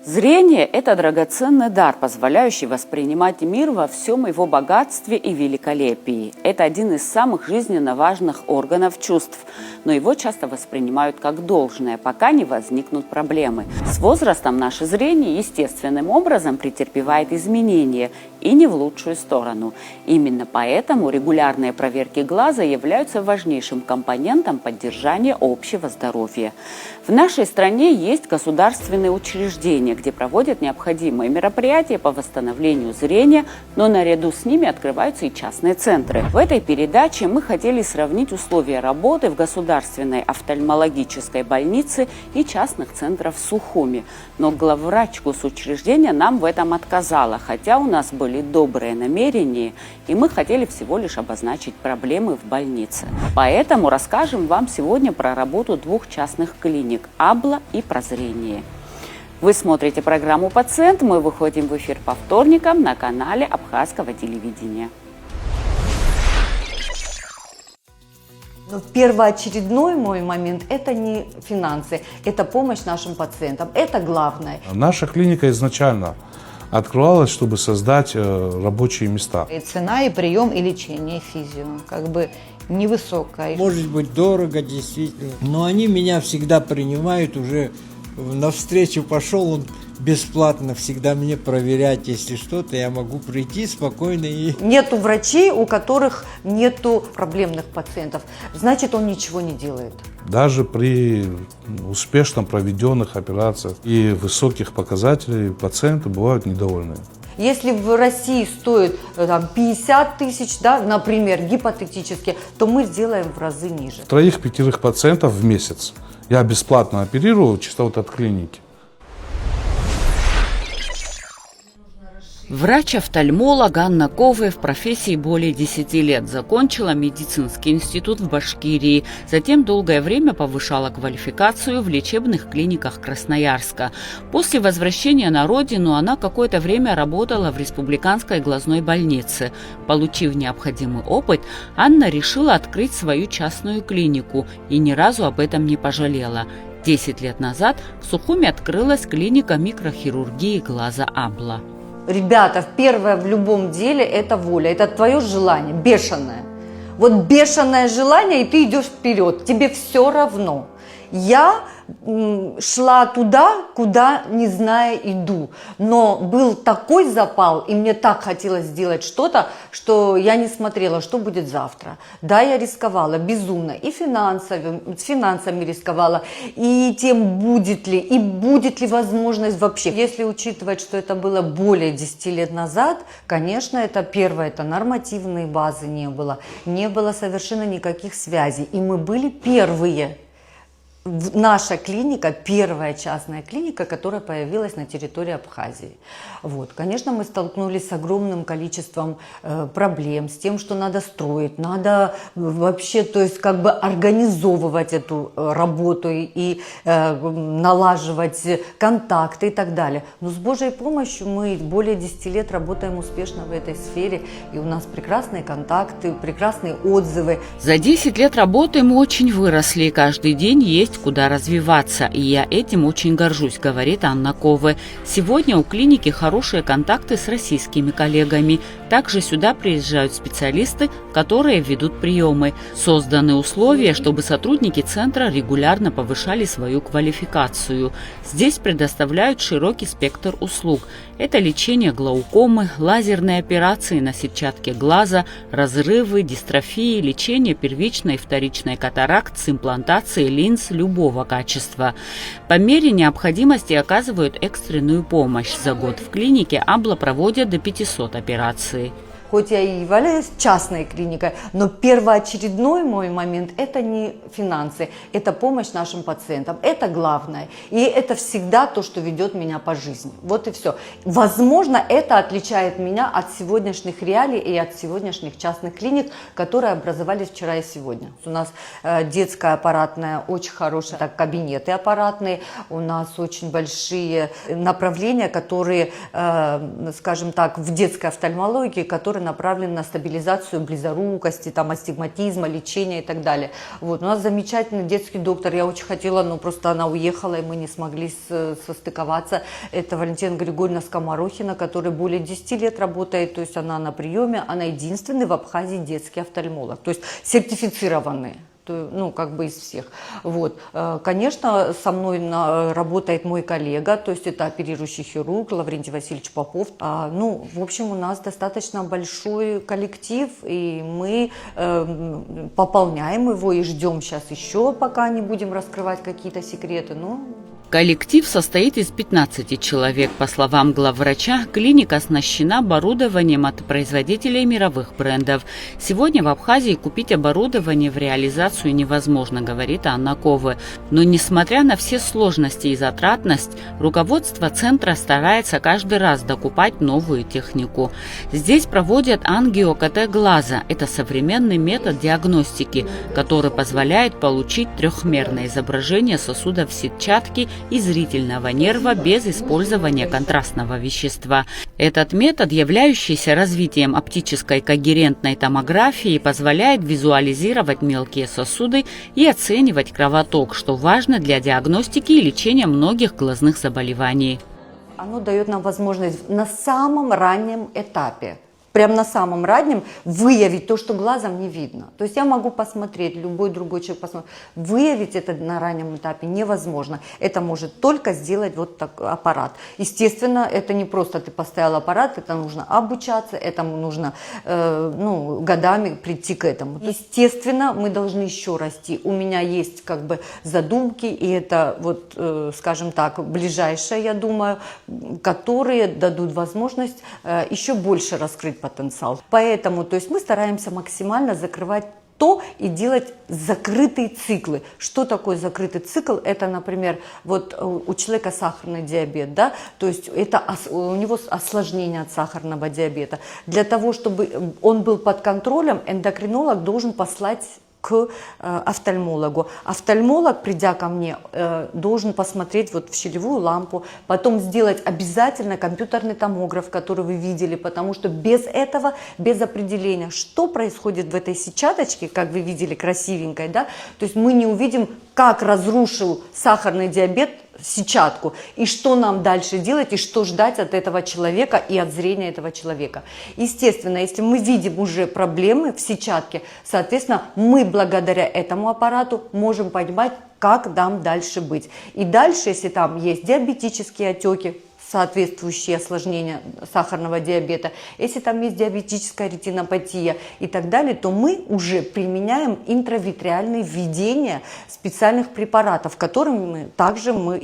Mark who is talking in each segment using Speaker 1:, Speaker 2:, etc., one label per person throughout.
Speaker 1: Зрение – это драгоценный дар, позволяющий воспринимать мир во всем его богатстве и великолепии. Это один из самых жизненно важных органов чувств, но его часто воспринимают как должное, пока не возникнут проблемы. С возрастом наше зрение естественным образом претерпевает изменения, и не в лучшую сторону. Именно поэтому регулярные проверки глаза являются важнейшим компонентом поддержания общего здоровья. В нашей стране есть государственные учреждения, где проводят необходимые мероприятия по восстановлению зрения, но наряду с ними открываются и частные центры. В этой передаче мы хотели сравнить условия работы в государственной офтальмологической больнице и частных центрах в Сухуми. Но главврач госучреждения нам в этом отказала, хотя у нас были добрые намерения, и мы хотели всего лишь обозначить проблемы в больнице. Поэтому расскажем вам сегодня про работу двух частных клиник «Абла» и про зрение. Вы смотрите программу «Пациент». Мы выходим в эфир по вторникам на канале Абхазского телевидения.
Speaker 2: Но первоочередной мой момент – это не финансы, это помощь нашим пациентам, это главное.
Speaker 3: Наша клиника изначально открывалась, чтобы создать рабочие места.
Speaker 4: И цена, и прием, и лечение физио, как бы невысокая.
Speaker 5: Может быть дорого, действительно, но они меня всегда принимают, уже навстречу пошел, он бесплатно всегда мне проверять, если что-то, я могу прийти спокойно и...
Speaker 2: Нету врачей, у которых нету проблемных пациентов, значит, он ничего не делает.
Speaker 3: Даже при успешно проведенных операциях и высоких показателей пациенты бывают недовольны.
Speaker 2: Если в России стоит 50 тысяч, да, например, гипотетически, то мы сделаем в разы ниже.
Speaker 3: 3-5 пациентов в месяц я бесплатно оперирую чисто вот от клиники.
Speaker 1: Врач-офтальмолог Анна Ковы в профессии более 10 лет. Закончила медицинский институт в Башкирии. Затем долгое время повышала квалификацию в лечебных клиниках Красноярска. После возвращения на родину она какое-то время работала в республиканской глазной больнице. Получив необходимый опыт, Анна решила открыть свою частную клинику и ни разу об этом не пожалела. 10 лет назад в Сухуми открылась клиника микрохирургии глаза «Абла».
Speaker 2: Ребята, первое в любом деле – это воля, это твое желание, бешеное. Вот бешеное желание, и ты идешь вперед, тебе все равно. Я шла туда, куда, не зная, иду. Но был такой запал, и мне так хотелось сделать что-то, что я не смотрела, что будет завтра. Да, я рисковала безумно, и с финансами рисковала, и тем будет ли возможность вообще. Если учитывать, что это было более 10 лет назад, конечно, это первое, это нормативной базы не было совершенно никаких связей, и мы были первые. Наша клиника, первая частная клиника, которая появилась на территории Абхазии. Вот. Конечно, мы столкнулись с огромным количеством проблем, с тем, что надо строить, надо вообще, то есть как бы организовывать эту работу и налаживать контакты и так далее. Но с Божьей помощью мы более 10 лет работаем успешно в этой сфере, и у нас прекрасные контакты, прекрасные отзывы.
Speaker 1: За 10 лет работы мы очень выросли, и каждый день есть куда развиваться, и я этим очень горжусь, говорит Анна Ковы. Сегодня у клиники хорошие контакты с российскими коллегами. Также сюда приезжают специалисты, которые ведут приемы. Созданы условия, чтобы сотрудники центра регулярно повышали свою квалификацию. Здесь предоставляют широкий спектр услуг. Это лечение глаукомы, лазерные операции на сетчатке глаза, разрывы, дистрофии, лечение первичной и вторичной катаракт с имплантацией линз любого качества. По мере необходимости оказывают экстренную помощь. За год в клинике Абла проводят до 500 операций.
Speaker 2: Хоть я и являюсь частной клиникой, но первоочередной мой момент – это не финансы, это помощь нашим пациентам, это главное. И это всегда то, что ведет меня по жизни. Вот и все. Возможно, это отличает меня от сегодняшних реалий и от сегодняшних частных клиник, которые образовались вчера и сегодня. У нас детская аппаратная очень хорошая, так, кабинеты аппаратные, у нас очень большие направления, которые, скажем так, в детской офтальмологии, которые которые направлены на стабилизацию близорукости, там, астигматизма, лечения и так далее. Вот. У нас замечательный детский доктор, я очень хотела, но просто она уехала, и мы не смогли состыковаться. Это Валентина Григорьевна Скоморохина, которая более 10 лет работает, то есть она на приеме, она единственный в Абхазии детский офтальмолог, то есть сертифицированный. Ну, как бы из всех. Вот. Конечно, со мной работает мой коллега, то есть это оперирующий хирург Лаврентий Васильевич Попов. Ну, в общем, у нас достаточно большой коллектив, и мы пополняем его и ждем сейчас еще, пока не будем раскрывать какие-то секреты. Но...
Speaker 1: Коллектив состоит из 15 человек. По словам главврача, клиника оснащена оборудованием от производителей мировых брендов. Сегодня в Абхазии купить оборудование в реализацию невозможно, говорит Анна Ковы. Но несмотря на все сложности и затратность, руководство центра старается каждый раз докупать новую технику. Здесь проводят ангио-КТ глаза. Это современный метод диагностики, который позволяет получить трехмерное изображение сосудов сетчатки и зрительного нерва без использования контрастного вещества. Этот метод, являющийся развитием оптической когерентной томографии, позволяет визуализировать мелкие сосуды и оценивать кровоток, что важно для диагностики и лечения многих глазных заболеваний.
Speaker 2: Оно дает нам возможность на самом раннем этапе, прям на самом раннем, выявить то, что глазом не видно. То есть я могу посмотреть, любой другой человек посмотрит. Выявить это на раннем этапе невозможно. Это может только сделать вот так аппарат. Естественно, это не просто ты поставил аппарат, это нужно обучаться, этому нужно годами прийти к этому. Естественно, мы должны еще расти. У меня есть как бы задумки, и это вот, скажем так, ближайшие, я думаю, которые дадут возможность еще больше раскрыть потенциал. Поэтому, то есть мы стараемся максимально закрывать то и делать закрытые циклы. Что такое закрытый цикл? Это, например, вот у человека сахарный диабет, да, то есть это у него осложнение от сахарного диабета. Для того, чтобы он был под контролем, эндокринолог должен послать к офтальмологу. Офтальмолог, придя ко мне, должен посмотреть вот в щелевую лампу, потом сделать обязательно компьютерный томограф, который вы видели, потому что без этого, без определения, что происходит в этой сетчаточке, как вы видели, красивенькой, да, то есть мы не увидим, как разрушил сахарный диабет сетчатку, и что нам дальше делать, и что ждать от этого человека и от зрения этого человека. Естественно, если мы видим уже проблемы в сетчатке, соответственно, мы благодаря этому аппарату можем понимать, как нам дальше быть. И дальше, если там есть диабетические отеки, соответствующие осложнения сахарного диабета, если там есть диабетическая ретинопатия и так далее, то мы уже применяем интравитреальные введения специальных препаратов, которыми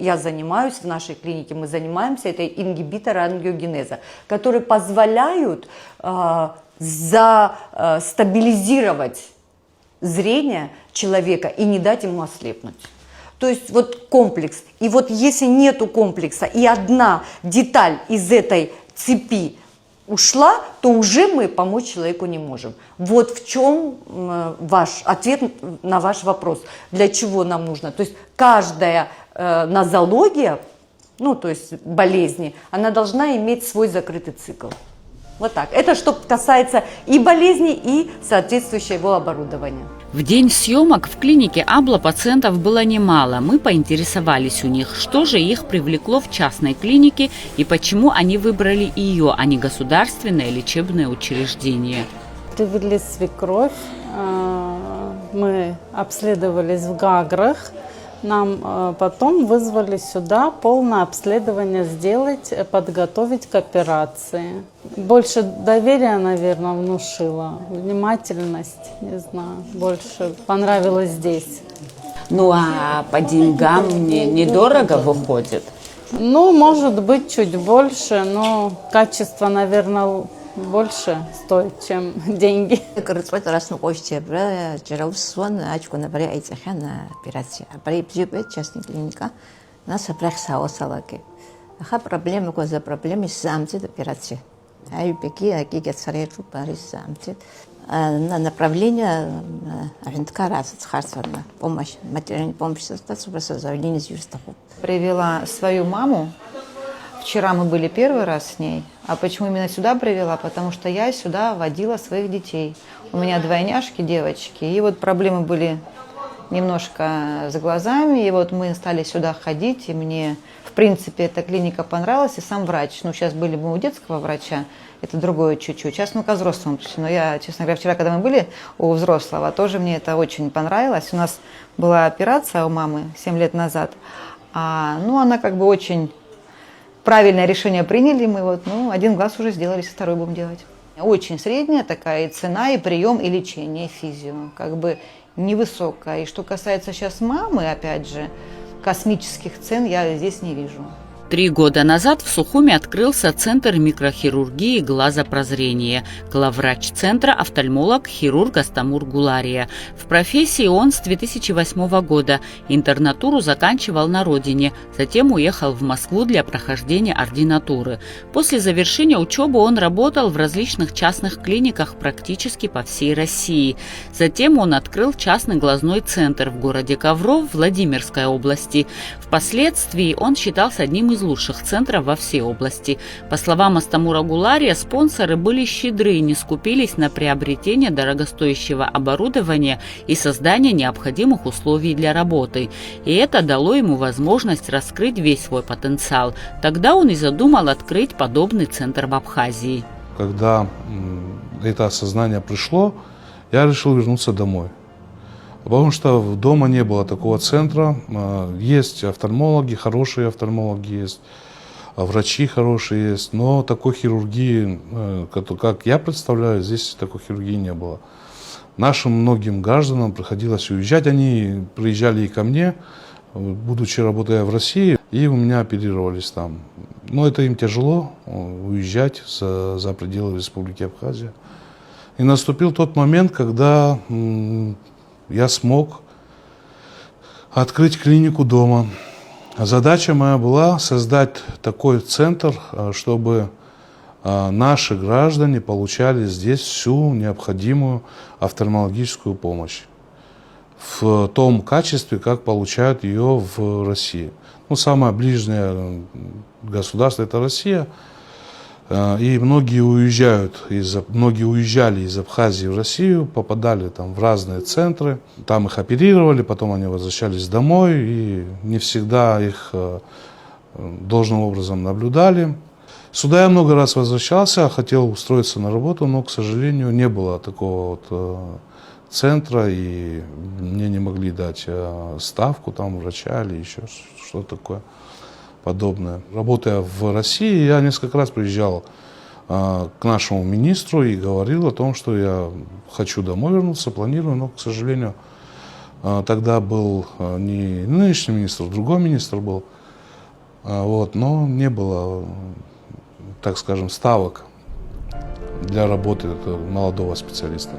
Speaker 2: я занимаюсь в нашей клинике, мы занимаемся, это ингибиторы ангиогенеза, которые позволяют стабилизировать зрение человека и не дать ему ослепнуть. То есть вот комплекс. И вот если нету комплекса и одна деталь из этой цепи ушла, то уже мы помочь человеку не можем. Вот в чем ваш ответ на ваш вопрос. Для чего нам нужно? То есть каждая нозология, ну то есть болезни, она должна иметь свой закрытый цикл. Вот так. Это что касается и болезни, и соответствующего его оборудования.
Speaker 1: В день съемок в клинике Абла пациентов было немало. Мы поинтересовались у них, что же их привлекло в частной клинике и почему они выбрали ее, а не государственное лечебное учреждение.
Speaker 6: Привели свекровь, мы обследовались в Гаграх. Нам потом вызвали сюда полное обследование сделать, подготовить к операции. Больше доверия, наверное, внушила, внимательность, не знаю, больше понравилось здесь.
Speaker 1: Ну а по деньгам мне недорого выходит?
Speaker 6: Ну, может быть, чуть больше, но качество, наверное, больше стоит, чем деньги.
Speaker 7: Кырцбайт арасын қойшы бра жараусван ачкуна бара айтсахана операция. Бара бжебет частный клиника нас апрах саосалаки. Аха проблема коза проблема самтит операция. Айбеки аки гетсарету барис самтит. На направление Авенткарас Харсарна помощь материальной помощи создаться заявление из юстаху.
Speaker 4: Привела свою маму Вчера мы были первый раз с ней. А почему именно сюда привела? Потому что я сюда водила своих детей. У меня двойняшки, девочки. И вот проблемы были немножко с глазами. И вот мы стали сюда ходить. И мне, в принципе, эта клиника понравилась. И сам врач. Ну, сейчас были мы у детского врача. Это другое чуть-чуть. Сейчас мы ко взрослому пришли. Но я, честно говоря, вчера, когда мы были у взрослого, тоже мне это очень понравилось. У нас была операция у мамы 7 лет назад. Ну, она как бы очень... Правильное решение приняли мы, вот, ну, один глаз уже сделали, второй будем делать. Очень средняя такая и цена, и прием, и лечение, физио, как бы невысокая. И что касается сейчас мамы, опять же, космических цен я здесь не вижу.
Speaker 1: 3 года назад в Сухуми открылся Центр микрохирургии глаза прозрения. Главврач центра – офтальмолог-хирург Астамур Гулария. В профессии он с 2008 года. Интернатуру заканчивал на родине, затем уехал в Москву для прохождения ординатуры. После завершения учебы он работал в различных частных клиниках практически по всей России. Затем он открыл частный глазной центр в городе Ковров Владимирской области. Впоследствии он считался одним из лучших центров во всей области. По словам Астамура Гулария, спонсоры были щедры и не скупились на приобретение дорогостоящего оборудования и создание необходимых условий для работы. И это дало ему возможность раскрыть весь свой потенциал. Тогда он и задумал открыть подобный центр в Абхазии.
Speaker 3: Когда это осознание пришло, я решил вернуться домой. Потому что дома не было такого центра. Есть офтальмологи, хорошие офтальмологи есть, врачи хорошие есть, но такой хирургии, как я представляю, здесь такой хирургии не было. Нашим многим гражданам приходилось уезжать. Они приезжали и ко мне, будучи работая в России, и у меня оперировались там. Но это им тяжело уезжать за пределы Республики Абхазия. И наступил тот момент, когда я смог открыть клинику дома. Задача моя была создать такой центр, чтобы наши граждане получали здесь всю необходимую офтальмологическую помощь в том качестве, как получают ее в России. Ну, самое ближнее государство – это Россия. И многие уезжали из Абхазии в Россию, попадали там в разные центры, там их оперировали, потом они возвращались домой, и не всегда их должным образом наблюдали. Сюда я много раз возвращался, хотел устроиться на работу, но, к сожалению, не было такого вот центра, и мне не могли дать ставку там врача или еще что-то такое подобное. Работая в России, я несколько раз приезжал к нашему министру и говорил о том, что я хочу домой вернуться, планирую, но, к сожалению, тогда был не нынешний министр, другой министр был, но не было, так скажем, ставок для работы молодого специалиста.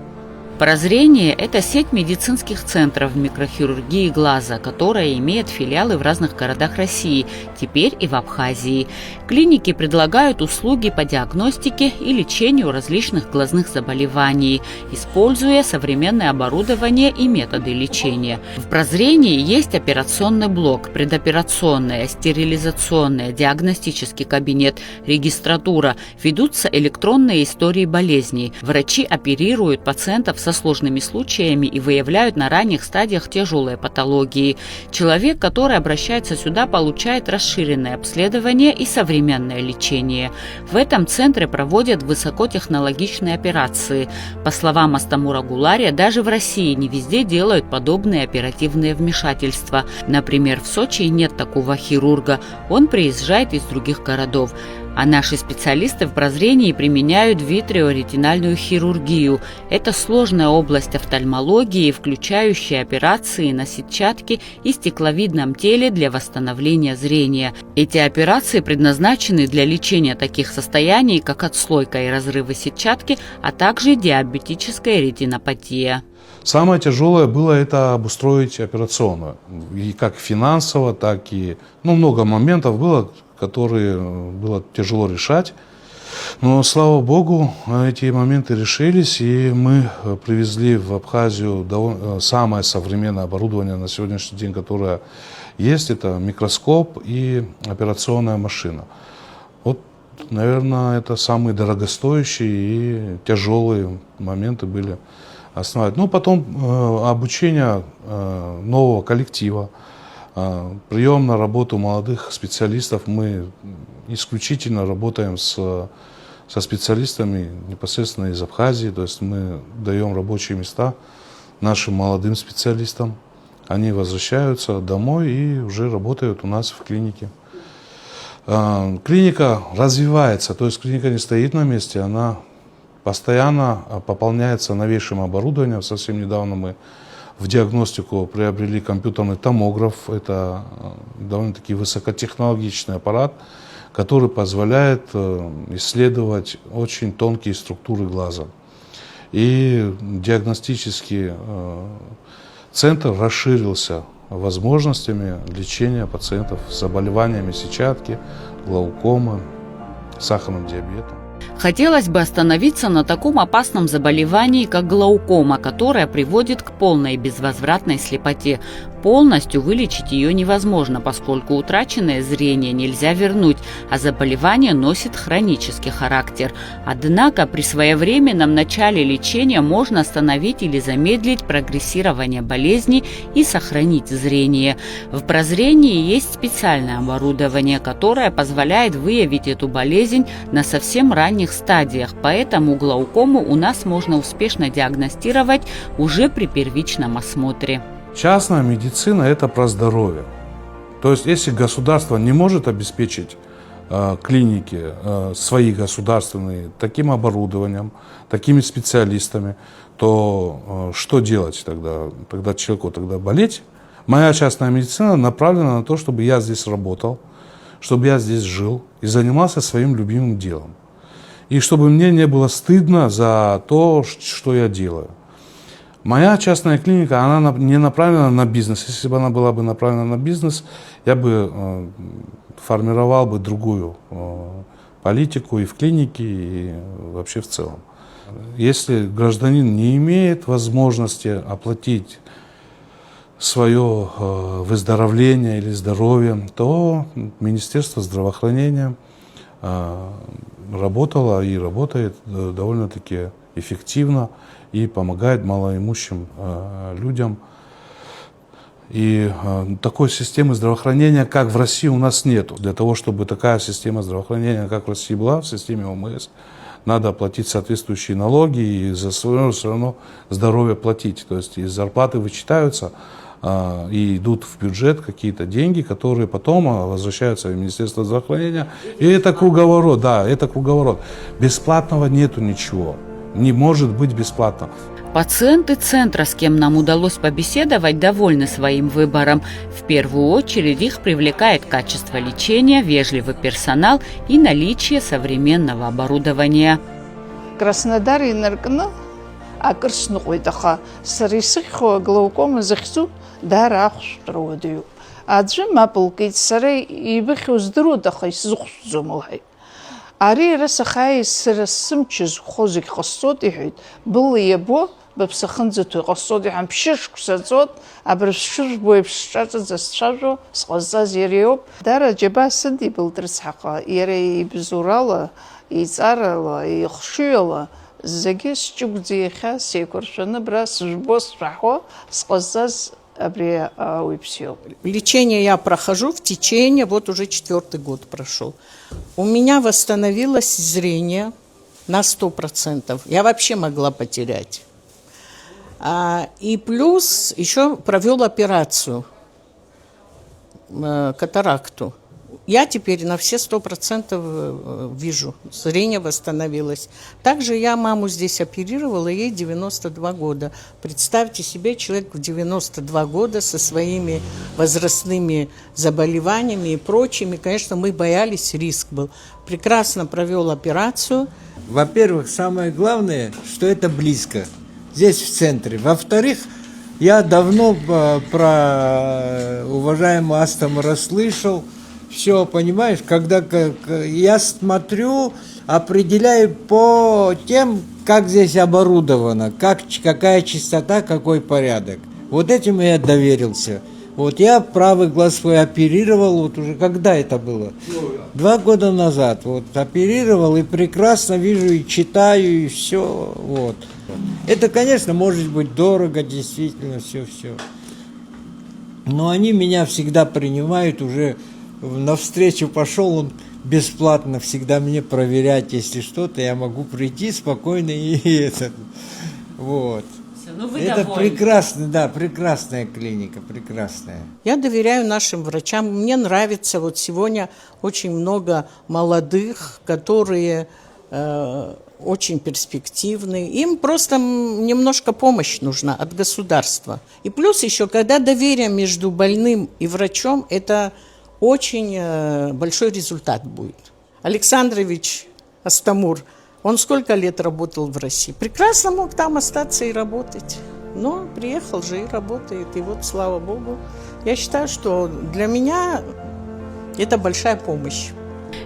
Speaker 1: Прозрение – это сеть медицинских центров микрохирургии глаза, которая имеет филиалы в разных городах России, теперь и в Абхазии. Клиники предлагают услуги по диагностике и лечению различных глазных заболеваний, используя современное оборудование и методы лечения. В прозрении есть операционный блок, предоперационная, стерилизационная, диагностический кабинет, регистратура, ведутся электронные истории болезней. Врачи оперируют пациентов со сложными случаями и выявляют на ранних стадиях тяжелые патологии. Человек, который обращается сюда, получает расширенное обследование и современное лечение. В этом центре проводят высокотехнологичные операции. По словам Астамура Гулария, даже в России не везде делают подобные оперативные вмешательства. Например, в Сочи нет такого хирурга. Он приезжает из других городов. А наши специалисты в прозрении применяют витреоретинальную хирургию. Это сложная область офтальмологии, включающая операции на сетчатке и стекловидном теле для восстановления зрения. Эти операции предназначены для лечения таких состояний, как отслойка и разрывы сетчатки, а также диабетическая ретинопатия.
Speaker 3: Самое тяжелое было это обустроить операционную. И как финансово, так и много моментов было, которые было тяжело решать. Но, слава богу, эти моменты решились, и мы привезли в Абхазию самое современное оборудование на сегодняшний день, которое есть. Это микроскоп и операционная машина. наверное, это самые дорогостоящие и тяжелые моменты были основать. Ну, потом обучение нового коллектива, прием на работу молодых специалистов. Мы исключительно работаем со специалистами непосредственно из Абхазии, то есть мы даем рабочие места нашим молодым специалистам. Они возвращаются домой и уже работают у нас в клинике. Клиника развивается, то есть клиника не стоит на месте, она постоянно пополняется новейшим оборудованием. Совсем недавно мы в диагностику приобрели компьютерный томограф. Это довольно-таки высокотехнологичный аппарат, который позволяет исследовать очень тонкие структуры глаза. И диагностический центр расширился возможностями лечения пациентов с заболеваниями сетчатки, глаукомы, сахарным диабетом.
Speaker 1: Хотелось бы остановиться на таком опасном заболевании, как глаукома, которая приводит к полной и безвозвратной слепоте. Полностью вылечить ее невозможно, поскольку утраченное зрение нельзя вернуть, а заболевание носит хронический характер. Однако при своевременном начале лечения можно остановить или замедлить прогрессирование болезни и сохранить зрение. В прозрении есть специальное оборудование, которое позволяет выявить эту болезнь на совсем ранних стадиях, поэтому глаукому у нас можно успешно диагностировать уже при первичном осмотре.
Speaker 3: Частная медицина – это про здоровье. То есть, если государство не может обеспечить клиники свои государственные таким оборудованием, такими специалистами, то что делать тогда? Тогда человеку болеть. Моя частная медицина направлена на то, чтобы я здесь работал, чтобы я здесь жил и занимался своим любимым делом. И чтобы мне не было стыдно за то, что я делаю. Моя частная клиника, она не направлена на бизнес. Если бы она была бы направлена на бизнес, я бы формировал бы другую политику и в клинике, и вообще в целом. Если гражданин не имеет возможности оплатить свое выздоровление или здоровье, то Министерство здравоохранения работало и работает довольно-таки эффективно и помогает малоимущим людям. И такой системы здравоохранения, как в России, у нас нет. Для того, чтобы такая система здравоохранения, как в России была, в системе ОМС, надо платить соответствующие налоги и за свое все равно здоровье платить. То есть из зарплаты вычитаются и идут в бюджет какие-то деньги, которые потом возвращаются в Министерство здравоохранения. И это круговорот, да, это круговорот. Бесплатного нету ничего. Не может быть бесплатно.
Speaker 1: Пациенты центра, с кем нам удалось побеседовать, довольны своим выбором. В первую очередь их привлекает качество лечения, вежливый персонал и наличие современного оборудования.
Speaker 8: Краснодар инаркны акырсны қойдаха сарисыхо глаукома захсу дарахштродю. Аджи мапылкит сарай ибиху здрудаха изухзумлай. Ари расахай сырсымчыз хозик хосот ихит был ебо бапсахынзату хосот ихам пшиш кусацот абршиш боепшат засшажо сқазазириоп дара джеба сынди билдрсхаqa ире ибзурала ицарала ихшуяла загис чугдиха секуршаны брас жбос рахо сқазаз абри уипсио.
Speaker 9: Лечение я прохожу в течение, вот уже 4-й год прошел. У меня восстановилось зрение на 100%. Я вообще могла потерять. И плюс еще провел операцию, катаракту. Я теперь на все 100% вижу, зрение восстановилось. Также я маму здесь оперировала, ей 92 года. Представьте себе, человек в 92 года со своими возрастными заболеваниями и прочими. Конечно, мы боялись, риск был. Прекрасно провел операцию.
Speaker 5: Во-первых, самое главное, что это близко, здесь в центре. Во-вторых, я давно про уважаемого Астама расслышал. Все, понимаешь, когда я смотрю, определяю по тем, как здесь оборудовано, какая чистота, какой порядок. Вот этим я доверился. Вот я правый глаз свой оперировал, вот уже когда это было? 2 года назад. Вот оперировал и прекрасно вижу, и читаю, и все. Вот. Это, конечно, может быть дорого, действительно, все. Но они меня всегда принимают, уже навстречу пошел, он бесплатно всегда мне проверять, если что-то, я могу прийти спокойно и это. Вот. Это прекрасно, да, прекрасная клиника, прекрасная.
Speaker 9: Я доверяю нашим врачам. Мне нравится, вот сегодня очень много молодых, которые очень перспективные. Им просто немножко помощь нужна от государства. И плюс еще, когда доверие между больным и врачом, это очень большой результат будет. Александрович Астамур, он сколько лет работал в России? Прекрасно мог там остаться и работать. Но приехал же и работает. И вот, слава Богу, я считаю, что для меня это большая помощь.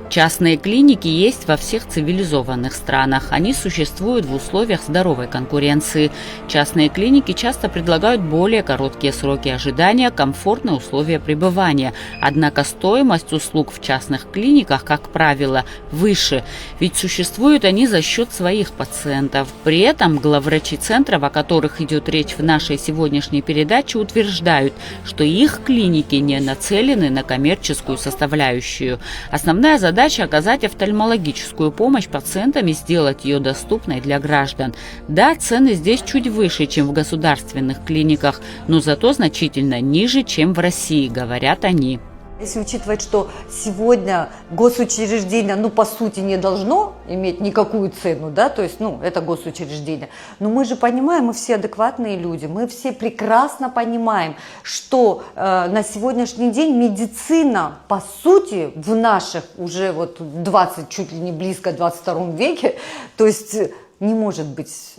Speaker 1: Частные клиники есть во всех цивилизованных странах. Они существуют в условиях здоровой конкуренции. Частные клиники часто предлагают более короткие сроки ожидания, комфортные условия пребывания. Однако стоимость услуг в частных клиниках, как правило, выше, ведь существуют они за счет своих пациентов. При этом главврачи центров, о которых идет речь в нашей сегодняшней передаче, утверждают, что их клиники не нацелены на коммерческую составляющую. Основная задача – оказать офтальмологическую помощь пациентам и сделать ее доступной для граждан. Да, цены здесь чуть выше, чем в государственных клиниках, но зато значительно ниже, чем в России, говорят они.
Speaker 2: Если учитывать, что сегодня госучреждение, по сути, не должно иметь никакую цену, да, то есть, это госучреждение. Но мы же понимаем, мы все адекватные люди, мы все прекрасно понимаем, что на сегодняшний день медицина, по сути, в наших уже 20, чуть ли не близко 22 веке, то есть не может быть,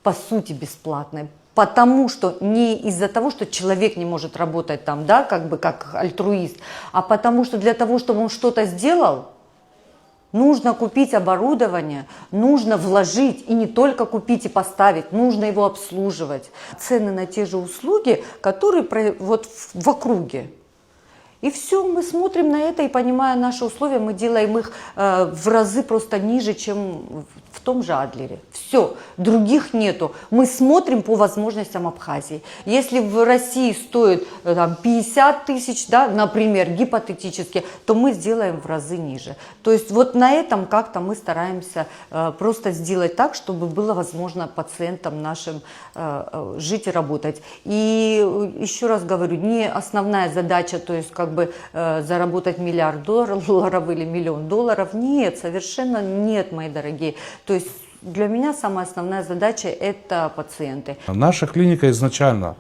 Speaker 2: по сути, бесплатной. Потому что не из-за того, что человек не может работать там, да, как альтруист, а потому что для того, чтобы он что-то сделал, нужно купить оборудование, нужно вложить, и не только купить и поставить, нужно его обслуживать. Цены на те же услуги, которые в округе. И все, мы смотрим на это и, понимая наши условия, мы делаем их в разы просто ниже, чем в том же Адлере. Все, других нету. Мы смотрим по возможностям Абхазии. Если в России стоит 50 тысяч, да, например, гипотетически, то мы сделаем в разы ниже. То есть на этом как-то мы стараемся просто сделать так, чтобы было возможно пациентам нашим жить и работать. И еще раз говорю, не основная задача, то есть заработать $1 миллиард или $1 миллион. Нет, совершенно нет, мои дорогие. То есть для меня самая основная задача – это пациенты.
Speaker 3: Наша клиника изначально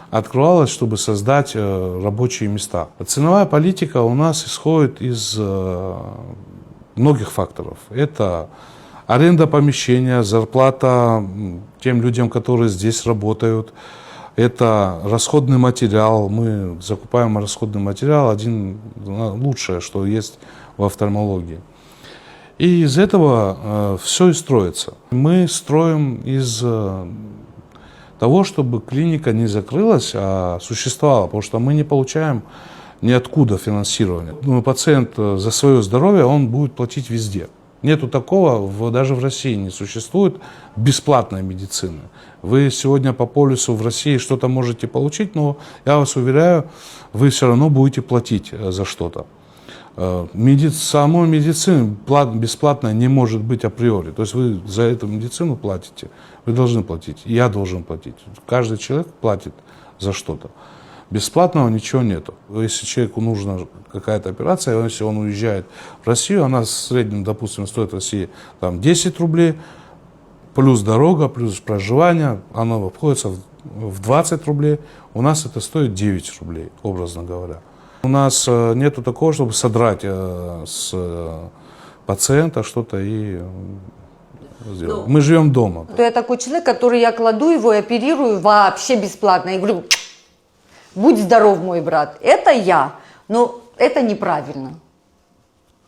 Speaker 3: открывалась, чтобы создать рабочие места. Ценовая политика у нас исходит из многих факторов. Это аренда помещения, зарплата тем людям, которые здесь работают. Это расходный материал. Мы закупаем расходный материал, лучшее, что есть в офтальмологии. И из этого все и строится. Мы строим из того, чтобы клиника не закрылась, а существовала, потому что мы не получаем ниоткуда финансирования. Пациент за свое здоровье, он будет платить везде. Нету такого, даже в России не существует бесплатной медицины. Вы сегодня по полису в России что-то можете получить, но я вас уверяю, вы все равно будете платить за что-то. Самой медицины бесплатной не может быть априори. То есть вы за эту медицину платите, вы должны платить, я должен платить. Каждый человек платит за что-то. Бесплатного ничего нету. Если человеку нужна какая-то операция, если он уезжает в Россию, она в среднем, допустим, стоит в России 10 рублей, плюс дорога, плюс проживание, оно обходится в 20 рублей. У нас это стоит 9 рублей, образно говоря. У нас нету такого, чтобы содрать с пациента что-то и сделать. Мы живем дома.
Speaker 2: Я такой человек, который я кладу его и оперирую вообще бесплатно. И говорю: будь здоров, мой брат. Это я, но это неправильно.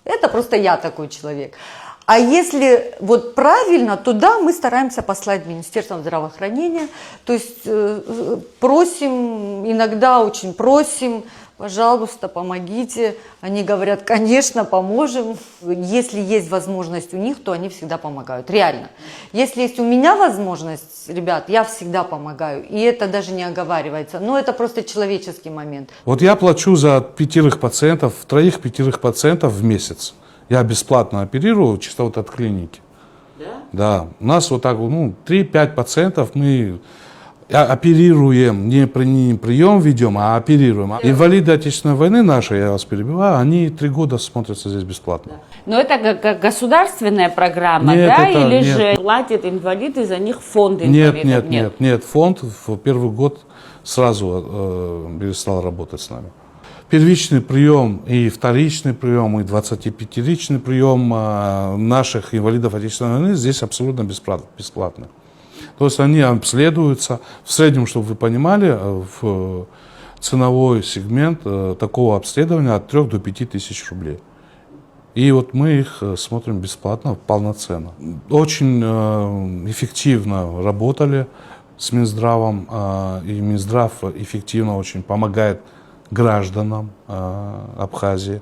Speaker 2: Это просто я такой человек. А если вот правильно, то да, мы стараемся послать в Министерство здравоохранения. То есть просим, иногда очень просим, пожалуйста, помогите. Они говорят, конечно, поможем. Если есть возможность у них, то они всегда помогают. Реально. Если есть у меня возможность, ребят, я всегда помогаю. И это даже не оговаривается. Но это просто человеческий момент.
Speaker 3: Вот я плачу за 5 пациентов, 3-5 пациентов в месяц. Я бесплатно оперирую, чисто вот от клиники. Да? Да. У нас вот так, 3-5 пациентов мы оперируем, не прием ведем, а оперируем. Инвалиды Отечественной войны наши, я вас перебиваю, они 3 года смотрятся здесь бесплатно.
Speaker 1: Но это как государственная программа,
Speaker 3: нет,
Speaker 1: да?
Speaker 3: Это,
Speaker 1: Или
Speaker 3: нет.
Speaker 1: же платят инвалиды, за них фонд инвалидов?
Speaker 3: Нет. Фонд в первый год сразу перестал работать с нами. Первичный прием и вторичный прием, и 25-ричный прием наших инвалидов Отечественной войны здесь абсолютно бесплатно. То есть они обследуются, в среднем, чтобы вы понимали, в ценовой сегмент такого обследования от 3 до 5 тысяч рублей. И вот мы их смотрим бесплатно, полноценно. Очень эффективно работали с Минздравом, и Минздрав эффективно очень помогает гражданам Абхазии.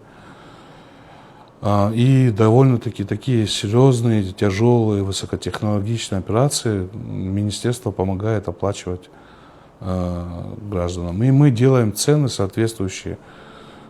Speaker 3: И довольно-таки такие серьезные, тяжелые, высокотехнологичные операции министерство помогает оплачивать гражданам. И мы делаем цены соответствующие,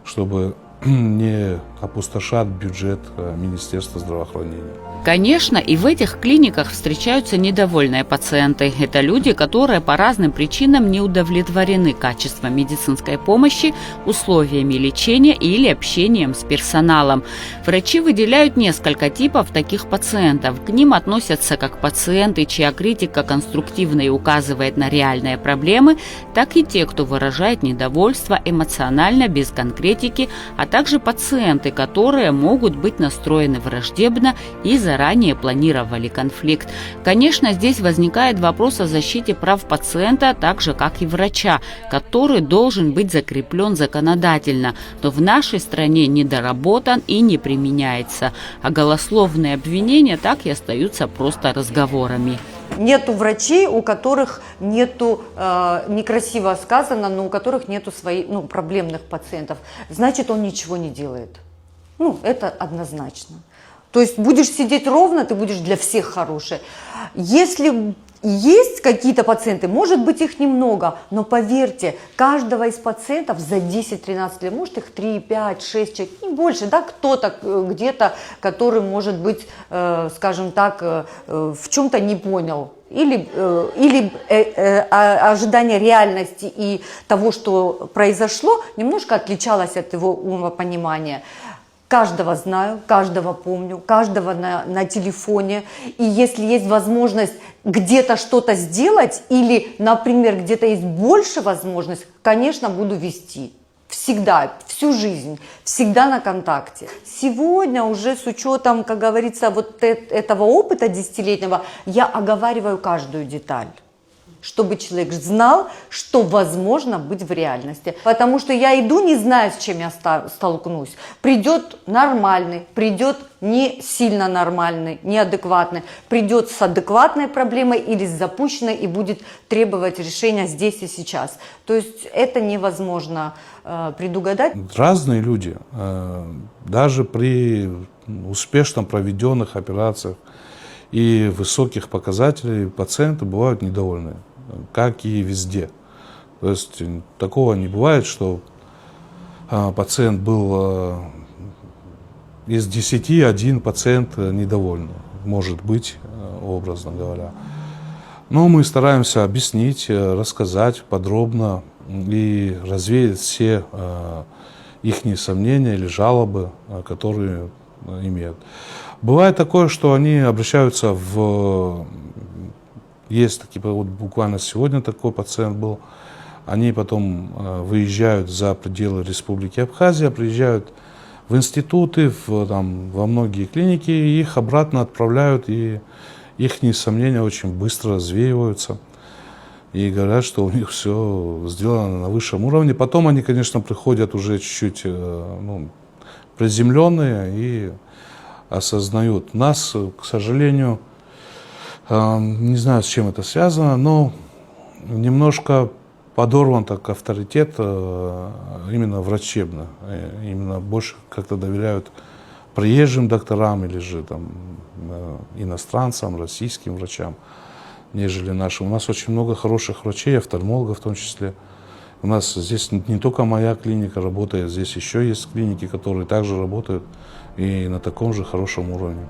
Speaker 3: чтобы не опустошать бюджет Министерства здравоохранения.
Speaker 1: Конечно, и в этих клиниках встречаются недовольные пациенты. Это люди, которые по разным причинам не удовлетворены качеством медицинской помощи, условиями лечения или общением с персоналом. Врачи выделяют несколько типов таких пациентов. К ним относятся как пациенты, чья критика конструктивно и указывает на реальные проблемы, так и те, кто выражает недовольство эмоционально, без конкретики, а также пациенты, которые могут быть настроены враждебно и заранее планировали конфликт. Конечно, здесь возникает вопрос о защите прав пациента, так же, как и врача, который должен быть закреплен законодательно, но в нашей стране недоработан и не применяется, а голословные обвинения так и остаются просто разговорами.
Speaker 2: Нету врачей, у которых нету, некрасиво сказано, но у которых нету своих, проблемных пациентов. Значит, он ничего не делает. Это однозначно. То есть будешь сидеть ровно, ты будешь для всех хороший. Если есть какие-то пациенты, может быть их немного, но поверьте, каждого из пациентов за 10-13 лет, может их 3, 5, 6 человек, не больше, да, кто-то где-то, который, может быть, скажем так, в чем-то не понял. Или ожидание реальности и того, что произошло, немножко отличалось от его умопонимания. Каждого знаю, каждого помню, каждого на телефоне. И если есть возможность где-то что-то сделать, или, например, где-то есть больше возможность, конечно, буду вести. Всегда, всю жизнь, всегда на контакте. Сегодня уже с учетом, как говорится, вот этого опыта 10-летнего, я оговариваю каждую деталь, чтобы человек знал, что возможно быть в реальности. Потому что я иду, не зная, с чем я столкнусь. Придет нормальный, придет не сильно нормальный, неадекватный, придет с адекватной проблемой или с запущенной и будет требовать решения здесь и сейчас. То есть это невозможно предугадать.
Speaker 3: Разные люди, даже при успешно проведенных операциях и высоких показателей, пациенты бывают недовольны, как и везде. То есть такого не бывает, что пациент был из 10 один пациент недовольный, может быть, образно говоря. Но мы стараемся объяснить, рассказать подробно и развеять все их сомнения или жалобы, которые имеют. Бывает такое, что они обращаются Есть такие, вот буквально сегодня такой пациент был, они потом выезжают за пределы Республики Абхазия, приезжают в институты, во многие клиники, и их обратно отправляют, и их сомнения очень быстро развеиваются. И говорят, что у них все сделано на высшем уровне. Потом они, конечно, приходят уже чуть-чуть приземленные, и осознают. У нас, к сожалению, не знаю, с чем это связано, но немножко подорван так авторитет именно врачебно. Именно больше как-то доверяют приезжим докторам или же там, иностранцам, российским врачам, нежели нашим. У нас очень много хороших врачей, офтальмологов в том числе. У нас здесь не только моя клиника работает, здесь еще есть клиники, которые также работают и на таком же хорошем уровне.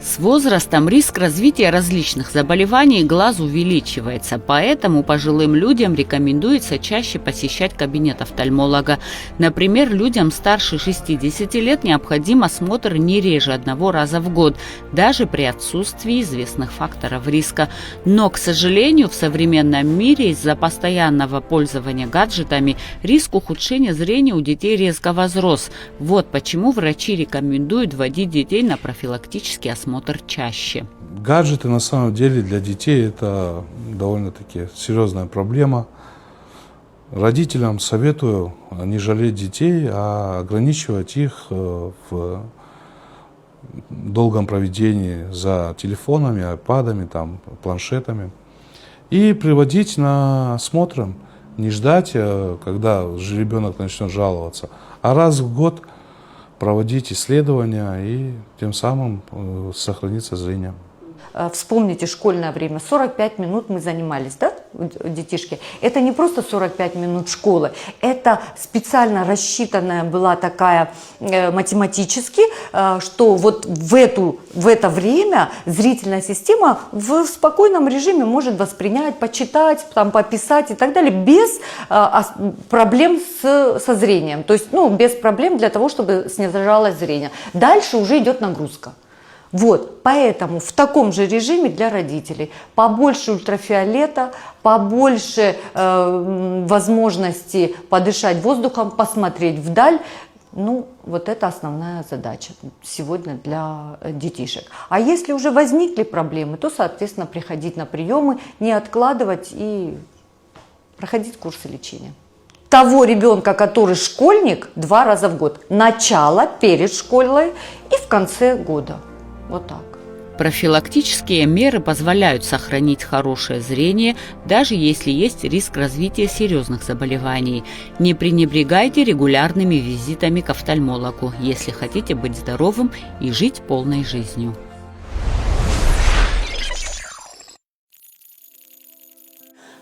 Speaker 1: С возрастом риск развития различных заболеваний глаз увеличивается, поэтому пожилым людям рекомендуется чаще посещать кабинет офтальмолога. Например, людям старше 60 лет необходим осмотр не реже 1 раза в год, даже при отсутствии известных факторов риска. Но, к сожалению, в современном мире из-за постоянного пользования гаджетами риск ухудшения зрения у детей резко возрос. Вот почему врачи рекомендуют вводить детей на профилактический осмотр чаще.
Speaker 3: Гаджеты на самом деле для детей это довольно-таки серьезная проблема. Родителям советую не жалеть детей, а ограничивать их в долгом проведении за телефонами, айпадами, там, планшетами. И приводить на осмотр, не ждать, когда ребенок начнет жаловаться, а раз в год проводить исследования и тем самым сохранится зрение.
Speaker 2: Вспомните школьное время, 45 минут мы занимались, да, детишки? Это не просто 45 минут школы, это специально рассчитанная была такая математически, что вот в это время зрительная система в спокойном режиме может воспринять, почитать, там, пописать и так далее, без проблем со зрением, то есть, без проблем для того, чтобы снижалось зрение. Дальше уже идет нагрузка. Вот, поэтому в таком же режиме для родителей побольше ультрафиолета, побольше возможности подышать воздухом, посмотреть вдаль. Вот это основная задача сегодня для детишек. А если уже возникли проблемы, то, соответственно, приходить на приемы, не откладывать и проходить курсы лечения. Того ребенка, который школьник, 2 раза в год. Начало, перед школой и в конце года. Вот так.
Speaker 1: Профилактические меры позволяют сохранить хорошее зрение, даже если есть риск развития серьезных заболеваний. Не пренебрегайте регулярными визитами к офтальмологу, если хотите быть здоровым и жить полной жизнью.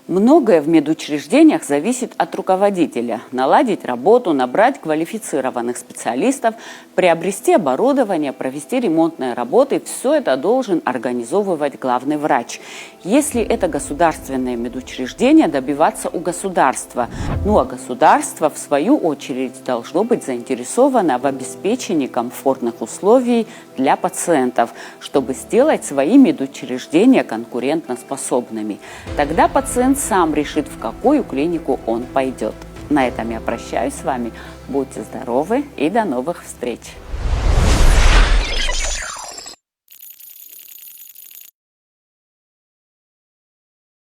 Speaker 1: Многое в медучреждениях зависит от руководителя. Наладить работу, набрать квалифицированных специалистов, приобрести оборудование, провести ремонтные работы – все это должен организовывать главный врач. Если это государственное медучреждение, добиваться у государства. А государство, в свою очередь, должно быть заинтересовано в обеспечении комфортных условий для пациентов, чтобы сделать свои медучреждения конкурентоспособными. Тогда пациент сам решит, в какую клинику он пойдет. На этом я прощаюсь с вами. Будьте здоровы и до новых встреч!